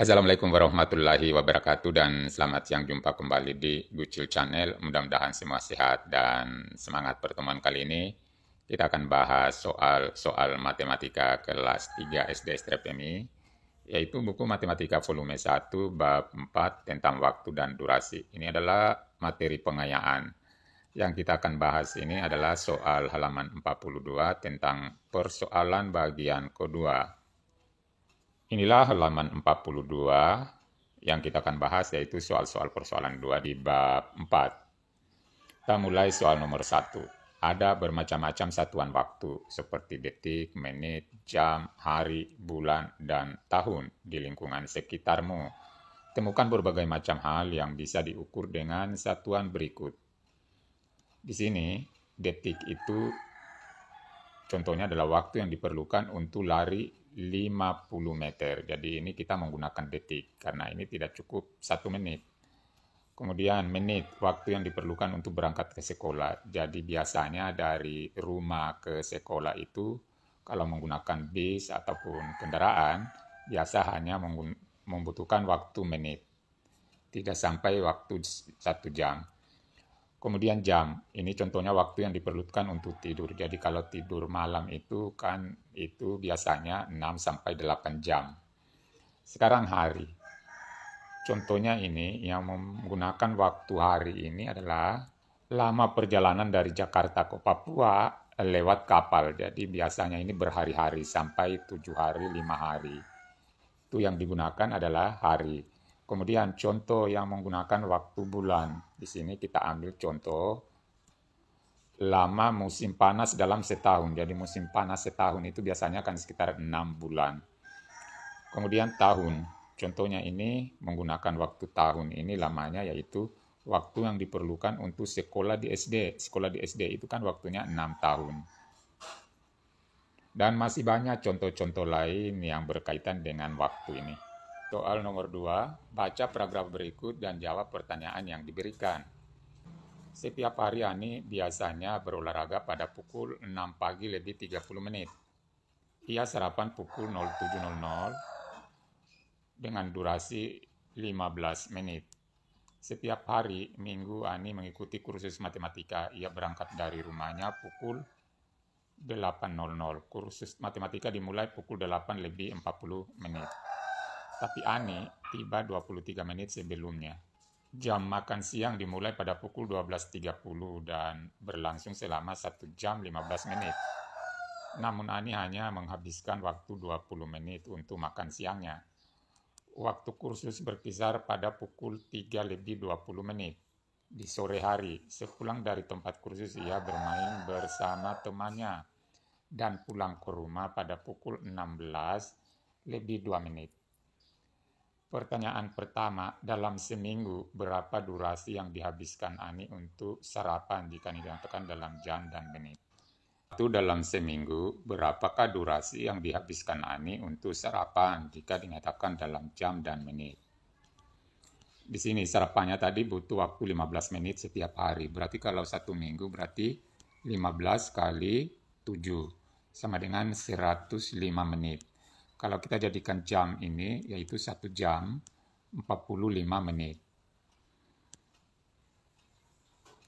Assalamualaikum warahmatullahi wabarakatuh dan selamat siang, jumpa kembali di Gucil Channel. Mudah-mudahan semua sehat dan semangat. Pertemuan kali ini kita akan bahas soal matematika kelas 3 SD Strep MI, yaitu buku Matematika volume 1 bab 4 tentang waktu dan durasi. Ini adalah materi pengayaan. Yang kita akan bahas ini adalah soal halaman 42 tentang persoalan bagian kedua. Inilah halaman 42 yang kita akan bahas, yaitu soal-soal persoalan 2 di bab 4. Kita mulai soal nomor 1. Ada bermacam-macam satuan waktu seperti detik, menit, jam, hari, bulan, dan tahun di lingkungan sekitarmu. Temukan berbagai macam hal yang bisa diukur dengan satuan berikut. Di sini, detik itu contohnya adalah waktu yang diperlukan untuk lari 50 meter. Jadi ini kita menggunakan detik karena ini tidak cukup 1 menit. Kemudian menit, waktu yang diperlukan untuk berangkat ke sekolah. Jadi biasanya dari rumah ke sekolah itu kalau menggunakan bis ataupun kendaraan biasa hanya membutuhkan waktu menit. Tidak sampai waktu 1 jam. Kemudian jam, ini contohnya waktu yang diperlukan untuk tidur. Jadi kalau tidur malam itu kan itu biasanya 6 sampai 8 jam. Sekarang hari. Contohnya ini yang menggunakan waktu hari ini adalah lama perjalanan dari Jakarta ke Papua lewat kapal. Jadi biasanya ini berhari-hari sampai 7 hari, 5 hari. Itu yang digunakan adalah hari. Kemudian contoh yang menggunakan waktu bulan. Di sini kita ambil contoh lama musim panas dalam setahun. Jadi musim panas setahun itu biasanya kan sekitar 6 bulan. Kemudian tahun. Contohnya ini menggunakan waktu tahun ini lamanya yaitu waktu yang diperlukan untuk sekolah di SD. Sekolah di SD itu kan waktunya 6 tahun. Dan masih banyak contoh-contoh lain yang berkaitan dengan waktu ini. Soal nomor 2, baca paragraf berikut dan jawab pertanyaan yang diberikan. Setiap hari Ani biasanya berolahraga pada pukul 6 pagi lebih 30 menit. Ia sarapan pukul 07.00 dengan durasi 15 menit. Setiap hari Minggu Ani mengikuti kursus matematika. Ia berangkat dari rumahnya pukul 8.00. Kursus matematika dimulai pukul 8 lebih 40 menit. Tapi Ani tiba 23 menit sebelumnya. Jam makan siang dimulai pada pukul 12.30 dan berlangsung selama 1 jam 15 menit. Namun Ani hanya menghabiskan waktu 20 menit untuk makan siangnya. Waktu kursus berkisar pada pukul 3 lebih 20 menit. Di sore hari, sepulang dari tempat kursus ia bermain bersama temannya dan pulang ke rumah pada pukul 16 lebih 2 menit. Pertanyaan pertama, dalam seminggu berapa durasi yang dihabiskan Ani untuk sarapan jika dinyatakan dalam jam dan menit? Itu dalam seminggu berapakah durasi yang dihabiskan Ani untuk sarapan jika dinyatakan dalam jam dan menit? Di sini sarapannya tadi butuh waktu 15 menit setiap hari. Berarti kalau 1 minggu berarti 15 kali 7 sama dengan 105 menit. Kalau kita jadikan jam ini, yaitu 1 jam 45 menit.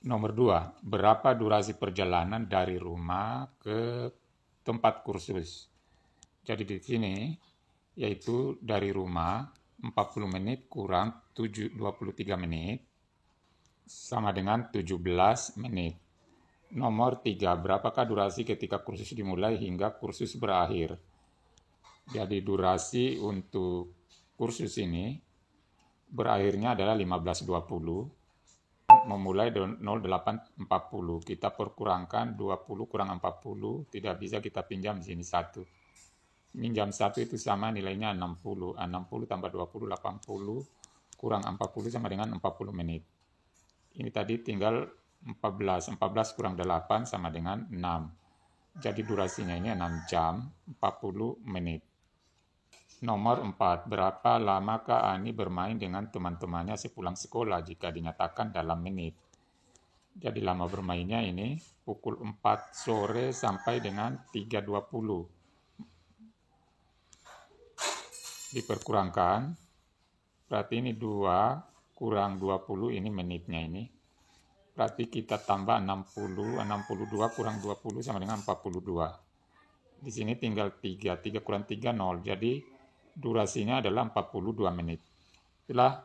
Nomor 2, berapa durasi perjalanan dari rumah ke tempat kursus? Jadi di sini, yaitu dari rumah 40 menit kurang 23 menit, sama dengan 17 menit. Nomor 3, berapakah durasi ketika kursus dimulai hingga kursus berakhir? Jadi durasi untuk kursus ini berakhirnya adalah 15.20, memulai 08.40. Kita perkurangkan 20 kurang 40, tidak bisa kita pinjam di sini 1. Minjam 1 itu sama nilainya 60. 60 tambah 20, 80, kurang 40 sama dengan 40 menit. Ini tadi tinggal 14. 14 kurang 8 sama dengan 6. Jadi durasinya ini 6 jam 40 menit. Nomor 4, berapa lamakah Ani bermain dengan teman-temannya sepulang sekolah jika dinyatakan dalam menit? Jadi lama bermainnya ini pukul 4 sore sampai dengan 3.20. Diperkurangkan Berarti ini 2 kurang 20 ini menitnya ini. Berarti kita tambah 60, 62 kurang 20 sama dengan 42. Di sini tinggal 3 kurang 3, 0. Jadi durasinya adalah 42 menit. Itulah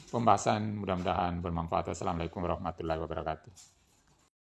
pembahasan, mudah-mudahan bermanfaat. Assalamualaikum warahmatullahi wabarakatuh.